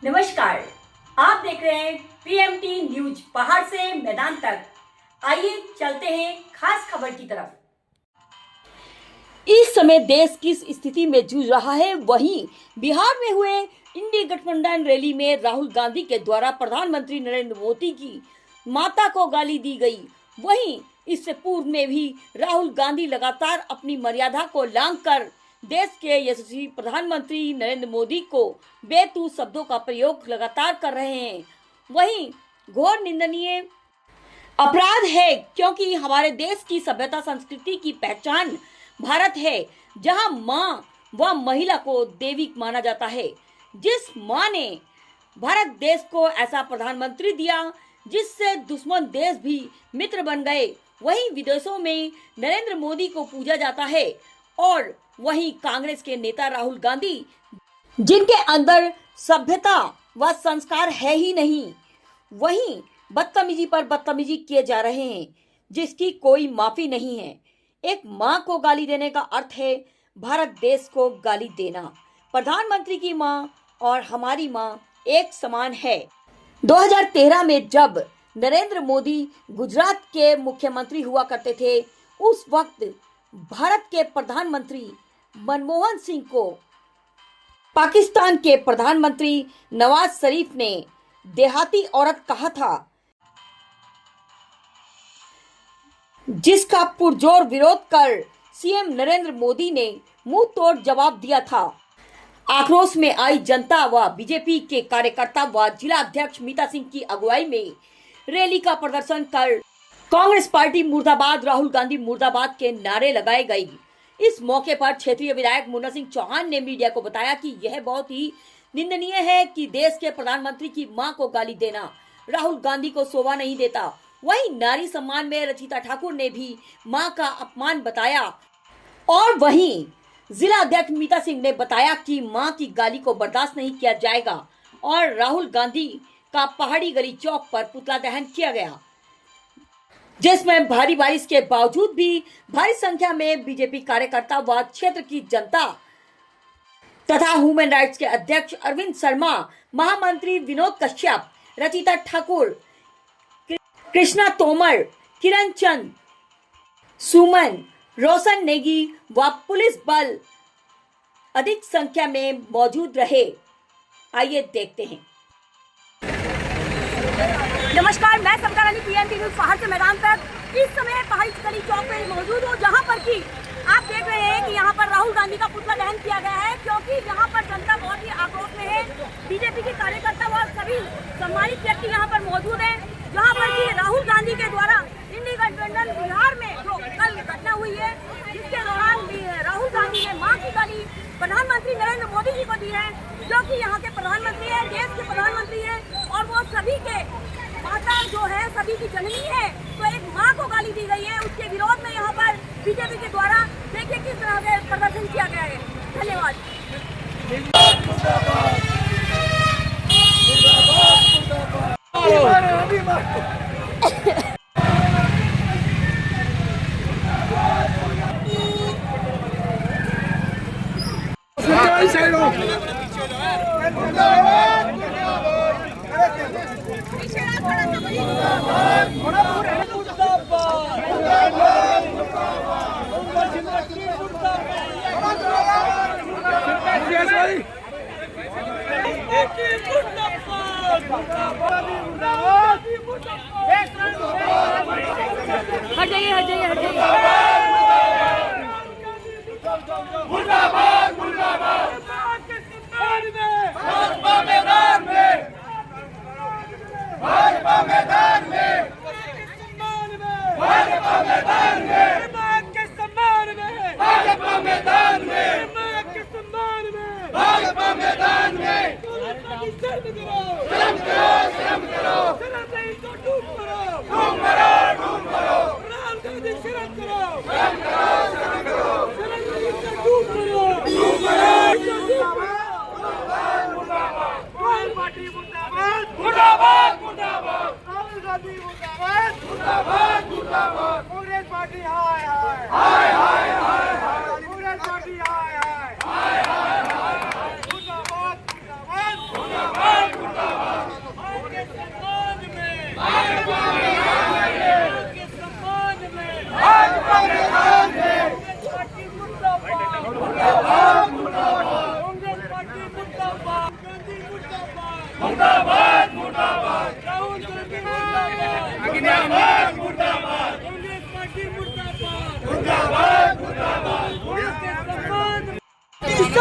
नमस्कार, आप देख रहे हैं पीएमटी न्यूज पहाड़ से मैदान तक। आइए चलते हैं खास खबर की तरफ। इस समय देश किस स्थिति में जूझ रहा है, वहीं बिहार में हुए इंडी गठबंधन रैली में राहुल गांधी के द्वारा प्रधानमंत्री नरेंद्र मोदी की माता को गाली दी गई। वहीं इससे पूर्व में भी राहुल गांधी लगातार अपनी मर्यादा को लांघकर देश के यशस्वी प्रधानमंत्री नरेंद्र मोदी को बेतुक शब्दों का प्रयोग लगातार कर रहे हैं। वहीं घोर निंदनीय अपराध है, क्योंकि हमारे देश की सभ्यता संस्कृति की पहचान भारत है, जहां मां व महिला को देवी माना जाता है। जिस मां ने भारत देश को ऐसा प्रधानमंत्री दिया जिससे दुश्मन देश भी मित्र बन गए, वहीं विदेशों में नरेंद्र मोदी को पूजा जाता है और वहीं कांग्रेस के नेता राहुल गांधी, जिनके अंदर सभ्यता व संस्कार है ही नहीं, वहीं बदतमीजी पर बदतमीजी किए जा रहे हैं, जिसकी कोई माफी नहीं है। एक मां को गाली देने का अर्थ है भारत देश को गाली देना। प्रधानमंत्री की मां और हमारी मां एक समान है। 2013 में जब नरेंद्र मोदी गुजरात के मुख्यमंत्री हुआ करते थे, उस वक्त भारत के प्रधानमंत्री मनमोहन सिंह को पाकिस्तान के प्रधानमंत्री नवाज शरीफ ने देहाती औरत कहा था, जिसका पुरजोर विरोध कर सीएम नरेंद्र मोदी ने मुंह तोड़ जवाब दिया था। आक्रोश में आई जनता व बीजेपी के कार्यकर्ता व जिला अध्यक्ष मीता सिंह की अगुवाई में रैली का प्रदर्शन कर कांग्रेस पार्टी मुर्दाबाद, राहुल गांधी मुर्दाबाद के नारे लगाए गए। इस मौके पर क्षेत्रीय विधायक मुन्ना सिंह चौहान ने मीडिया को बताया कि यह बहुत ही निंदनीय है कि देश के प्रधानमंत्री की मां को गाली देना राहुल गांधी को शोभा नहीं देता। वहीं नारी सम्मान में रचिता ठाकुर ने भी मां का अपमान बताया और वहीं जिला अध्यक्ष मीता सिंह ने बताया कि मां की गाली को बर्दाश्त नहीं किया जाएगा और राहुल गांधी का पहाड़ी गली चौक पर पुतला दहन किया गया, जिसमें भारी बारिश के बावजूद भी भारी संख्या में बीजेपी कार्यकर्ता व क्षेत्र की जनता तथा ह्यूमन राइट्स के अध्यक्ष अरविंद शर्मा, महामंत्री विनोद कश्यप, रचिता ठाकुर, कृष्णा तोमर, किरण चंद, सुमन, रोशन नेगी व पुलिस बल अधिक संख्या में मौजूद रहे। आइए देखते हैं। नमस्कार, मैं समता रानी पीएमटी न्यूज पहाड़ से मैदान तक। इस समय पहाड़ी गली चौक पे मौजूद हूँ, जहाँ पर कि आप देख रहे हैं कि यहाँ पर राहुल गांधी का पुतला दहन किया गया है, क्योंकि यहाँ पर जनता बहुत ही आक्रोश में है। बीजेपी के कार्यकर्ता व सभी सम्मानित व्यक्ति यहाँ पर मौजूद हैं, जहाँ पर कि राहुल गांधी के द्वारा इंडी गठबंधन बिहार में जो कल घटना हुई है, जिसके दौरान राहुल गांधी ने मां की गाली प्रधानमंत्री नरेंद्र मोदी जी को दी है, जो कि यहाँ के प्रधानमंत्री है, देश के प्रधानमंत्री है और वो सभी के माता जो है, सभी की जननी है। तो एक मां को गाली दी गई है, उसके विरोध में यहाँ पर बीजेपी के द्वारा देखिए किस तरह से प्रदर्शन किया गया है। धन्यवाद। हट जाइए, हट जाइए, हट जाइए। मुर्दाबाद, मुर्दाबाद। भाजपा मैदान में, भाजपा मैदान में, भाजपा मैदान में, भाजपा मैदान में, भाजपा मैदान में। शर्म करो, शर्म करो, डूब मरो, डूब मरो। राहुल गांधी शर्म करो, शर्म करो, शर्म करो, डूब मरो, डूब मरो। पार्टी मुर्दाबाद, मुर्दाबाद, मुर्दाबाद। राहुल गांधी मुर्दाबाद, मुर्दाबाद, मुर्दाबाद। कांग्रेस पार्टी हाय हाय, हाय हाय, हाय हाय। कांग्रेस पार्टी हाय हाय, हाय हाय, हाय हाय। मुर्दाबाद, मुर्दाबाद, मुर्दाबाद।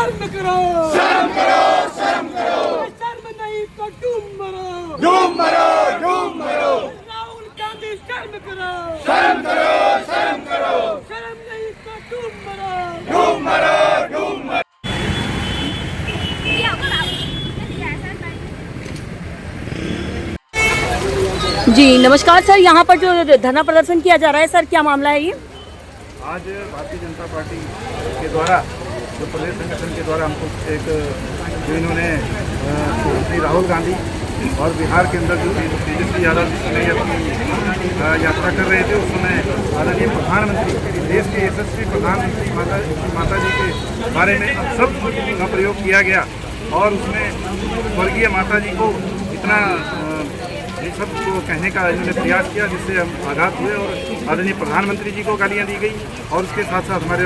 शर्म करो, शर्म करो, शर्म करो। शर्म नहीं तो डूब मरो, डूब मरो, डूब मरो। राहुल गांधी शर्म करो, शर्म करो, शर्म करो। शर्म नहीं तो डूब मरो, डूब मरो, डूब मरो। जी नमस्कार सर, यहाँ पर जो धरना प्रदर्शन किया जा रहा है सर, क्या मामला है ये? आज भारतीय जनता पार्टी के द्वारा जो प्रदेश संगठन के द्वारा हमको एक जो इन्होंने श्री राहुल गांधी और बिहार के अंदर जो तेजस्वी यादव जिस समय अपनी यात्रा कर रहे थे, उस समय आदरणीय प्रधानमंत्री, देश के यशस्वी प्रधानमंत्री माता जी के बारे में अपशब्द का प्रयोग किया गया और उसमें स्वर्गीय माता जी को इतना ये सब को कहने का इन्होंने प्रयास किया, जिससे हम आघात हुए और आदरणीय प्रधानमंत्री जी को गालियां दी गई और उसके साथ साथ हमारे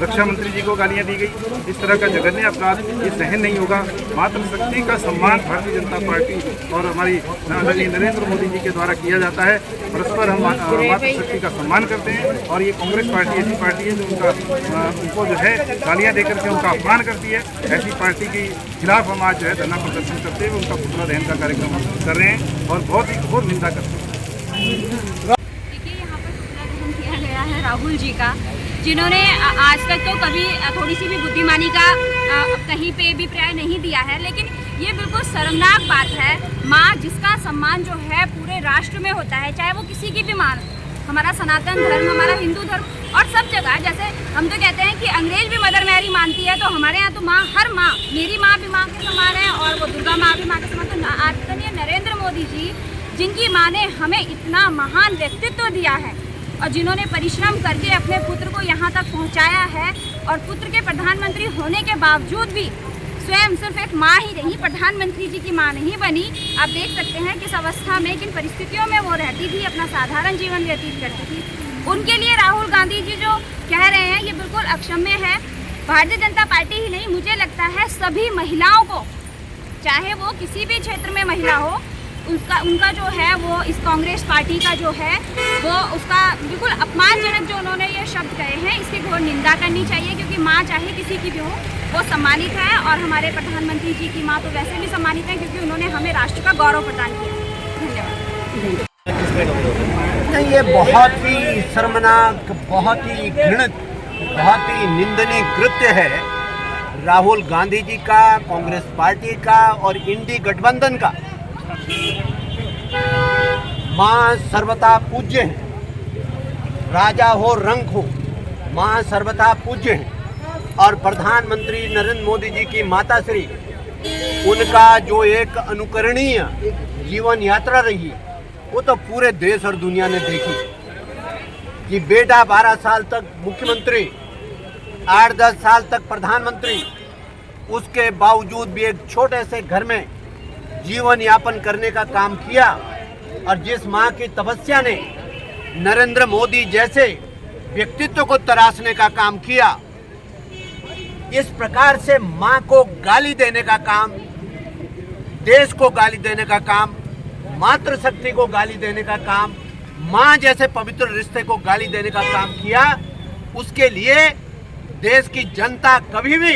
रक्षा मंत्री जी को गालियां दी गई। इस तरह का जघन्य अपराध ये सहन नहीं होगा। मातृशक्ति का सम्मान भारतीय जनता पार्टी और हमारी आदरणीय नरेंद्र मोदी जी के द्वारा किया जाता है। परस्पर हम मातृशक्ति का सम्मान करते हैं और ये कांग्रेस पार्टी ऐसी पार्टी है जो उनको जो है गालियाँ देकर के उनका अपमान करती है। ऐसी पार्टी के खिलाफ हम आज जो है धरना प्रदर्शन करते हुए उनका पुतला दहन का कार्यक्रम कर रहे हैं और बहुत ही घोर निंदा करते हैं। देखिए, यहाँ पर पुतला दहन किया गया है राहुल जी का, जिन्होंने आज तक तो कभी थोड़ी सी भी बुद्धिमानी का कहीं पे भी पर्याय नहीं दिया है, लेकिन ये बिल्कुल शर्मनाक बात है। माँ जिसका सम्मान जो है पूरे राष्ट्र में होता है, चाहे वो किसी की भी माँ, हमारा सनातन धर्म, हमारा हिंदू धर्म और सब जगह, जैसे हम तो कहते हैं कि अंग्रेज भी मदर मैरी मानती है, तो हमारे यहाँ तो माँ, हर माँ, मेरी माँ भी माँ के समान है और वो दुर्गा माँ भी माँ के समान। तो आदरणीय नरेंद्र मोदी जी, जिनकी माँ ने हमें इतना महान व्यक्तित्व दिया है और जिन्होंने परिश्रम करके अपने पुत्र को यहाँ तक पहुँचाया है और पुत्र के प्रधानमंत्री होने के बावजूद भी स्वयं सिर्फ एक माँ ही रही, प्रधानमंत्री जी की माँ नहीं बनी। आप देख सकते हैं किस अवस्था में, किन परिस्थितियों में वो रहती थी, अपना साधारण जीवन व्यतीत करती थी। उनके लिए राहुल गांधी जी जो कह रहे हैं ये बिल्कुल अक्षम्य है। भारतीय जनता पार्टी ही नहीं, मुझे लगता है सभी महिलाओं को, चाहे वो किसी भी क्षेत्र में महिला हो, उनका जो है वो इस कांग्रेस पार्टी का जो है वो उसका बिल्कुल अपमानजनक जो उन्होंने ये शब्द कहे हैं, इसकी घोर निंदा करनी चाहिए। क्योंकि माँ चाहे किसी की भी हो, वो सम्मानित है और हमारे प्रधानमंत्री जी की माँ तो वैसे भी सम्मानित है, क्योंकि उन्होंने हमें राष्ट्र का गौरव प्रदान किया। धन्यवाद। नहीं, ये बहुत ही शर्मनाक, बहुत ही घृणित, बहुत ही निंदनीय कृत्य है राहुल गांधी जी का, कांग्रेस पार्टी का और इंडी गठबंधन का। माँ सर्वथा पूज्य है, राजा हो रंक हो, माँ सर्वथा पूज्य है। और प्रधानमंत्री नरेंद्र मोदी जी की माता श्री, उनका जो एक अनुकरणीय जीवन यात्रा रही है, वो तो पूरे देश और दुनिया ने देखी कि बेटा 12 साल तक मुख्यमंत्री, 8-10 साल तक प्रधानमंत्री, उसके बावजूद भी एक छोटे से घर में जीवन यापन करने का काम किया। और जिस माँ की तपस्या ने नरेंद्र मोदी जैसे व्यक्तित्व को तराशने का काम किया, इस प्रकार से माँ को गाली देने का काम, देश को गाली देने का काम, मातृशक्ति को गाली देने का काम, माँ जैसे पवित्र रिश्ते को गाली देने का काम किया, उसके लिए देश की जनता कभी भी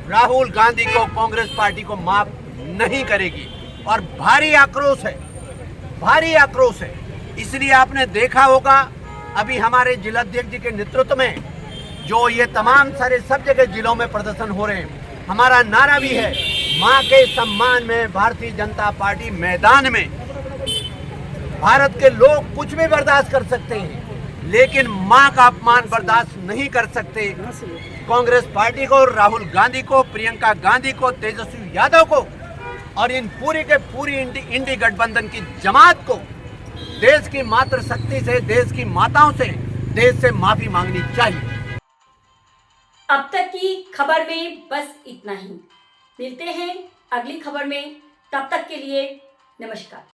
राहुल गांधी को, कांग्रेस पार्टी को माफ नहीं करेगी। और भारी आक्रोश है, भारी आक्रोश है। इसलिए आपने देखा होगा अभी हमारे जिलाध्यक्ष जी के नेतृत्व में जो ये तमाम सारे सब जगह जिलों में प्रदर्शन हो रहे हैं, हमारा नारा भी है, माँ के सम्मान में भारतीय जनता पार्टी मैदान में। भारत के लोग कुछ भी बर्दाश्त कर सकते हैं, लेकिन माँ का अपमान बर्दाश्त नहीं कर सकते। कांग्रेस पार्टी को, राहुल गांधी को, प्रियंका गांधी को, तेजस्वी यादव को और इन पूरी के पूरी इंडी गठबंधन की जमात को देश की मातृशक्ति से, देश की माताओं से, देश से माफी मांगनी चाहिए। अब तक की खबर में बस इतना ही। मिलते हैं अगली खबर में, तब तक के लिए नमस्कार।